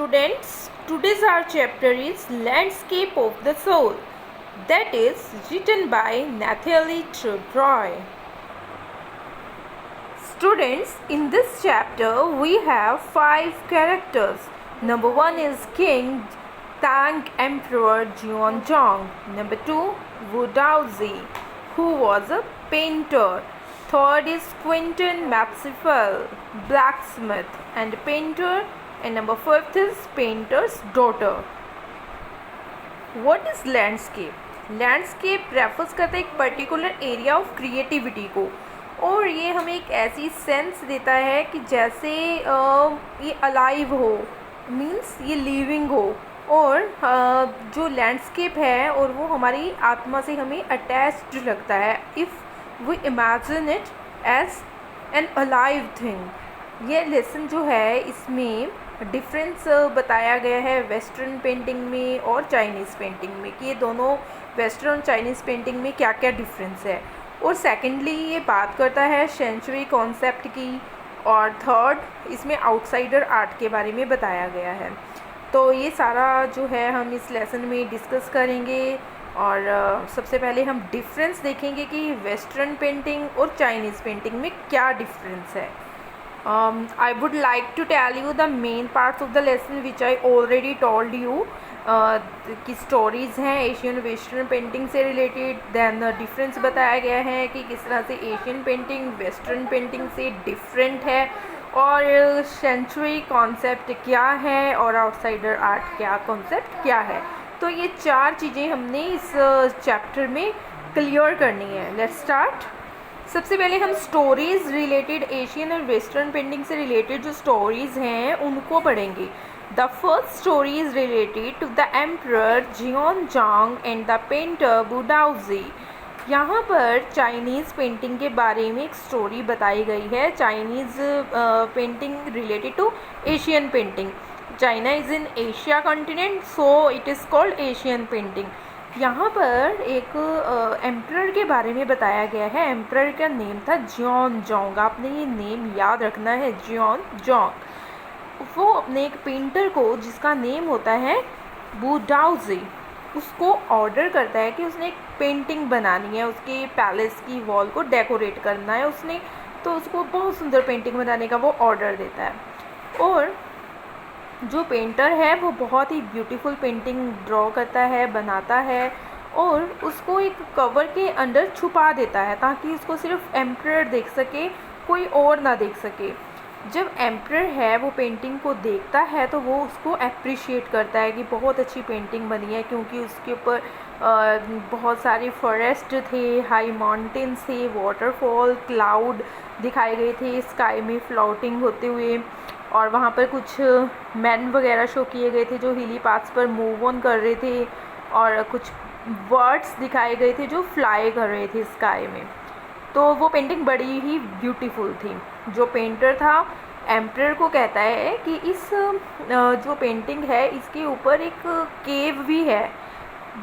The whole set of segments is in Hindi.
students, today's our chapter is Landscape of the Soul, that is written by Nathalie Trebois. Students, in this chapter we have 5 characters. Number 1 is King Tang Emperor Xuanzang. Number 2, Wu Daozi, who was a painter. Third is Quentin Maxwell, blacksmith and painter. And number 5th is painter's daughter. What is landscape? Landscape refers करता है एक पर्टिकुलर एरिया ऑफ क्रिएटिविटी को, और ये हमें एक ऐसी सेंस देता है कि जैसे ये अलाइव हो, मीन्स ये लिविंग हो, और जो लैंडस्केप है और वो हमारी आत्मा से हमें अटैच्ड लगता है if we imagine it as an alive thing. ये लेसन जो है इसमें डिफरेंस बताया गया है वेस्टर्न पेंटिंग में और चाइनीज़ पेंटिंग में, कि ये दोनों वेस्टर्न और चाइनीज़ पेंटिंग में क्या क्या डिफरेंस है। और सेकेंडली ये बात करता है सेंचुरी कॉन्सेप्ट की, और थर्ड इसमें आउटसाइडर आर्ट के बारे में बताया गया है। तो ये सारा जो है हम इस लेसन में डिस्कस करेंगे, और सबसे पहले हम डिफरेंस देखेंगे कि वेस्टर्न पेंटिंग और चाइनीज़ पेंटिंग में क्या डिफरेंस है। I would like to tell you the main parts of the lesson which I already told you, कि स्टोरीज़ हैं एशियन वेस्टर्न पेंटिंग से रिलेटेड, दैन डिफरेंस बताया गया है कि किस तरह से एशियन पेंटिंग वेस्टर्न पेंटिंग से डिफरेंट है, और सेंचुरी कॉन्सेप्ट क्या है और आउटसाइडर आर्ट क्या कॉन्सेप्ट क्या है। तो ये 4 चीज़ें हमने इस चैप्टर में क्लियर करनी है। Let's start. सबसे पहले हम स्टोरीज़ रिलेटेड एशियन और वेस्टर्न पेंटिंग से रिलेटेड जो स्टोरीज़ हैं उनको पढ़ेंगे। The first story is related to the emperor Xuanzong and the painter Wu Daozi. यहाँ पर चाइनीज़ पेंटिंग के बारे में एक स्टोरी बताई गई है। Chinese painting related to Asian painting. China is in Asia continent, so it is called Asian painting. यहाँ पर एक एम्परर के बारे में बताया गया है। एम्परर का नेम था जियोनजांग। आपने ये नेम याद रखना है, जियोनजांग। वो अपने एक पेंटर को जिसका नेम होता है वू दाओजी, उसको ऑर्डर करता है कि उसने एक पेंटिंग बनानी है, उसके पैलेस की वॉल को डेकोरेट करना है उसने। तो उसको बहुत सुंदर पेंटिंग बनाने का वो ऑर्डर देता है, और जो पेंटर है वो बहुत ही ब्यूटीफुल पेंटिंग ड्रॉ करता है, बनाता है, और उसको एक कवर के अंदर छुपा देता है ताकि उसको सिर्फ एम्परर देख सके, कोई और ना देख सके। जब एम्परर है वो पेंटिंग को देखता है तो वो उसको अप्रिशिएट करता है कि बहुत अच्छी पेंटिंग बनी है, क्योंकि उसके ऊपर बहुत सारे फॉरेस्ट थे, हाई माउंटेन्स थे, वाटरफॉल, क्लाउड दिखाए गए थे स्काई में फ्लोटिंग होते हुए, और वहाँ पर कुछ मैन वगैरह शो किए गए थे जो हिली पाथ्स पर मूव ऑन कर रहे थे, और कुछ बर्ड्स दिखाए गए थे जो फ्लाई कर रहे थे स्काई में। तो वो पेंटिंग बड़ी ही ब्यूटीफुल थी। जो पेंटर था एम्परर को कहता है कि इस जो पेंटिंग है इसके ऊपर एक केव भी है,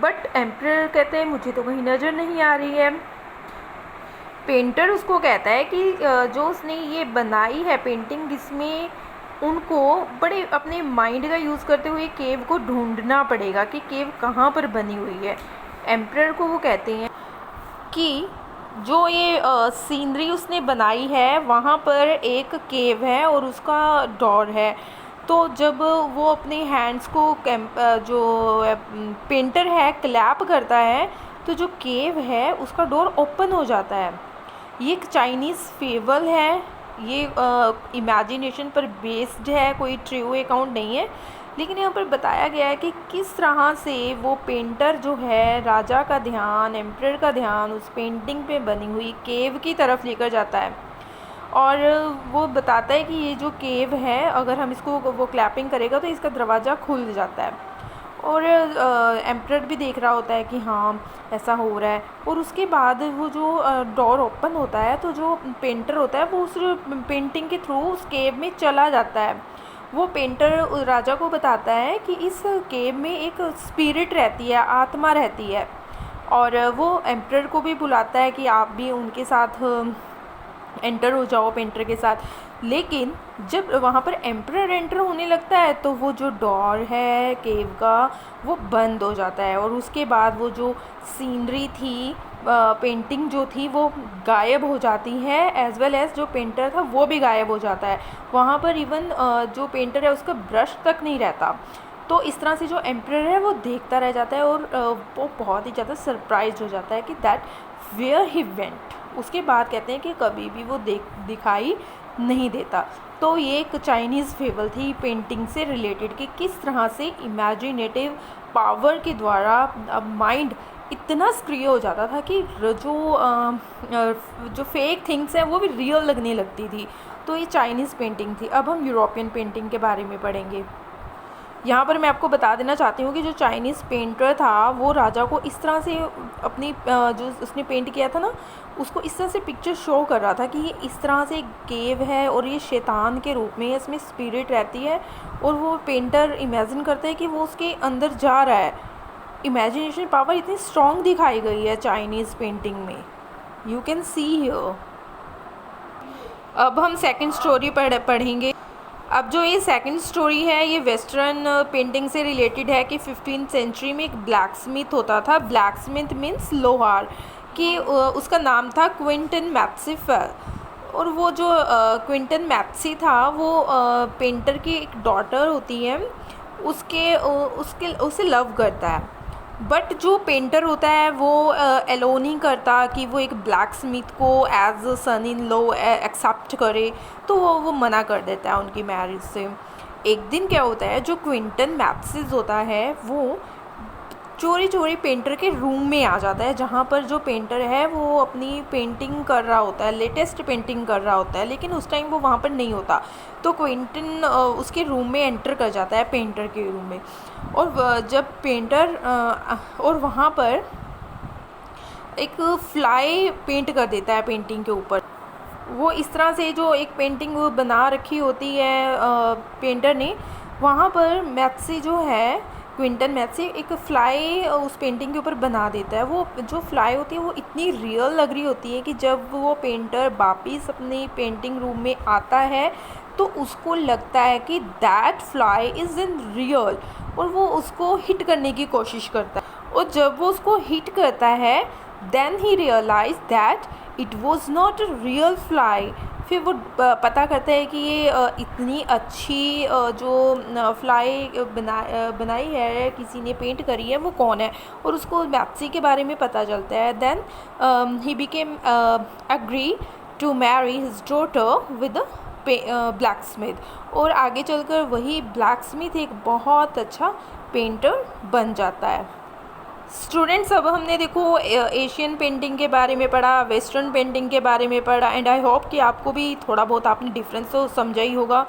बट एम्परर कहते हैं मुझे तो कहीं नज़र नहीं आ रही है। पेंटर उसको कहता है कि जो उसने ये बनाई है पेंटिंग, इसमें उनको बड़े अपने माइंड का यूज़ करते हुए केव को ढूंढना पड़ेगा कि केव कहाँ पर बनी हुई है। एम्परर को वो कहते हैं कि जो ये सीनरी उसने बनाई है वहाँ पर एक केव है और उसका डोर है। तो जब वो अपने हैंड्स को जो पेंटर है क्लैप करता है तो जो केव है उसका डोर ओपन हो जाता है। ये एक चाइनीज़ फेबल है, ये इमेजिनेशन पर बेस्ड है, कोई ट्रू अकाउंट नहीं है, लेकिन यहाँ पर बताया गया है कि किस तरह से वो पेंटर जो है राजा का ध्यान, एम्परर का ध्यान उस पेंटिंग पे बनी हुई केव की तरफ लेकर जाता है, और वो बताता है कि ये जो केव है अगर हम इसको वो क्लैपिंग करेगा तो इसका दरवाज़ा खुल जाता है, और एम्परर भी देख रहा होता है कि हाँ ऐसा हो रहा है। और उसके बाद वो जो डोर ओपन होता है तो जो पेंटर होता है वो उस पेंटिंग के थ्रू उस केव में चला जाता है। वो पेंटर राजा को बताता है कि इस केव में एक स्पिरिट रहती है, आत्मा रहती है, और वो एम्परर को भी बुलाता है कि आप भी उनके साथ एंटर हो जाओ पेंटर के साथ। लेकिन जब वहाँ पर एम्परर एंटर होने लगता है तो वो जो डोर है केव का वो बंद हो जाता है, और उसके बाद वो जो सीनरी थी, पेंटिंग जो थी वो गायब हो जाती है, एज वेल एज जो पेंटर था वो भी गायब हो जाता है। वहाँ पर इवन जो पेंटर है उसका ब्रश तक नहीं रहता। तो इस तरह से जो एम्परर है वो देखता रह जाता है, और वो बहुत ही ज़्यादा सरप्राइज हो जाता है कि दैट वेयर ही वेंट। उसके बाद कहते हैं कि कभी भी वो दिखाई नहीं देता। तो ये एक चाइनीज़ फेबल थी पेंटिंग से रिलेटेड कि किस तरह से इमेजिनेटिव पावर के द्वारा माइंड इतना सक्रिय हो जाता था कि जो फेक थिंग्स हैं वो भी रियल लगने लगती थी। तो ये चाइनीज़ पेंटिंग थी। अब हम यूरोपियन पेंटिंग के बारे में पढ़ेंगे। यहाँ पर मैं आपको बता देना चाहती हूँ कि जो चाइनीज़ पेंटर था वो राजा को इस तरह से अपनी जो उसने पेंट किया था ना, उसको इस तरह से पिक्चर शो कर रहा था कि ये इस तरह से एक केव है और ये शैतान के रूप में इसमें स्पिरिट रहती है, और वो पेंटर इमेजिन करता है कि वो उसके अंदर जा रहा है। इमेजिनेशन पावर इतनी स्ट्रॉन्ग दिखाई गई है चाइनीज़ पेंटिंग में, यू कैन सी हियर। अब हम सेकंड स्टोरी पढ़ेंगे। अब जो ये सेकंड स्टोरी है ये वेस्टर्न पेंटिंग से रिलेटेड है कि 15th सेंचुरी में एक ब्लैक स्मिथ होता था। ब्लैक स्मिथ मीन्स लोहार, कि उसका नाम था क्विंटन मैप्सी। और वो जो क्विंटन मैप्सी था वो पेंटर की एक डॉटर होती है, उसे लव करता है। बट जो पेंटर होता है वो एलो नहीं करता कि वो एक ब्लैक स्मिथ को as son in law accept करे, तो वो मना कर देता है उनकी मैरिज से। एक दिन क्या होता है, जो क्विंटन मैप्सिस होता है वो चोरी चोरी पेंटर के रूम में आ जाता है, जहाँ पर जो पेंटर है वो अपनी पेंटिंग कर रहा होता है, लेटेस्ट पेंटिंग कर रहा होता है, लेकिन उस टाइम वो वहाँ पर नहीं होता। तो क्विंटन उसके रूम में एंटर कर जाता है, पेंटर के रूम में। और जब पेंटर और वहाँ पर एक फ्लाई पेंट कर देता है पेंटिंग के ऊपर। वो इस तरह से जो एक पेंटिंग वो बना रखी होती है पेंटर ने, वहाँ पर मैप्सी जो है, क्विंटन मैप्सी एक फ़्लाई उस पेंटिंग के ऊपर बना देता है। वो जो फ्लाई होती है वो इतनी रियल लग रही होती है कि जब वो पेंटर वापिस अपनी पेंटिंग रूम में आता है तो उसको लगता है कि that fly is in real, और वो उसको हिट करने की कोशिश करता है। और जब वो उसको हिट करता है then he realise that it was not a real fly. फिर वो पता करता है कि ये इतनी अच्छी जो फ्लाई बनाई है, किसी ने पेंट करी है, वो कौन है, और उसको मैप्सी के बारे में पता चलता है। Then he became agree to marry his daughter with blacksmith, और आगे चलकर वही ब्लैक स्मिथ एक बहुत अच्छा पेंटर बन जाता है। स्टूडेंट्स, अब हमने देखो एशियन पेंटिंग के बारे में पढ़ा, वेस्टर्न पेंटिंग के बारे में पढ़ा, एंड आई होप कि आपको भी थोड़ा बहुत आपने डिफरेंस तो समझा ही होगा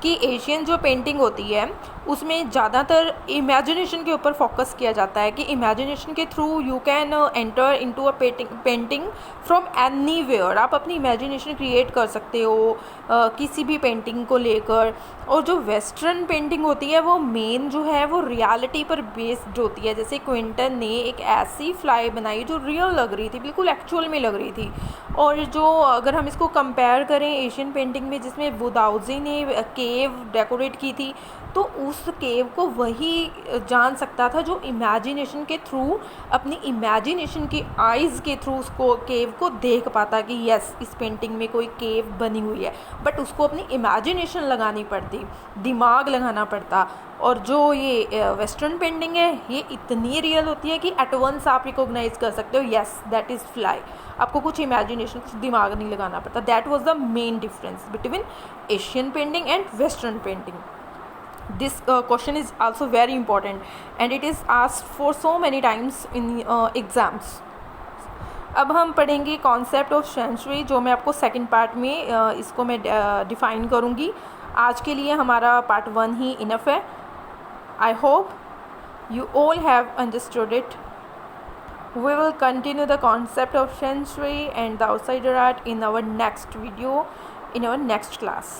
कि एशियन जो पेंटिंग होती है उसमें ज़्यादातर इमेजिनेशन के ऊपर फोकस किया जाता है कि इमेजिनेशन के through you can enter into a painting from anywhere. आप अपनी इमेजिनेशन क्रिएट कर सकते हो किसी भी पेंटिंग को लेकर। और जो वेस्टर्न पेंटिंग होती है वो मेन जो है वो रियलिटी पर बेस्ड होती है। जैसे क्विंटन ने एक ऐसी फ्लाई बनाई जो रियल लग रही थी, बिल्कुल एक्चुअल में लग रही थी। और जो अगर हम इसको कंपेयर करें एशियन पेंटिंग में जिसमें वुदाउजी ने केव डेकोरेट की थी, तो उस केव को वही जान सकता था जो इमेजिनेशन के थ्रू, अपनी इमेजिनेशन की आइज़ के थ्रू उसको केव को देख पाता कि यस इस पेंटिंग में कोई केव बनी हुई है। बट उसको अपनी इमेजिनेशन लगानी पड़ती, दिमाग लगाना पड़ता। और जो ये वेस्टर्न पेंटिंग है ये इतनी रियल होती है कि एट वंस आप रिकॉग्नाइज कर सकते हो यस दैट इज़ फ्लाई। आपको कुछ इमेजिनेशन, कुछ दिमाग नहीं लगाना पड़ता। That was the main difference between Asian painting and western painting. This question is also very important and it is asked for so many times in exams. अब हम पढ़ेंगे कॉन्सेप्ट ऑफ सेंचुरी, जो मैं आपको सेकंड पार्ट में इसको मैं डिफ़ाइन करूँगी। आज के लिए हमारा पार्ट 1 ही इनफ है। I hope you all have understood it. We will continue the concept of sensory and the outsider art in our next video, in our next class.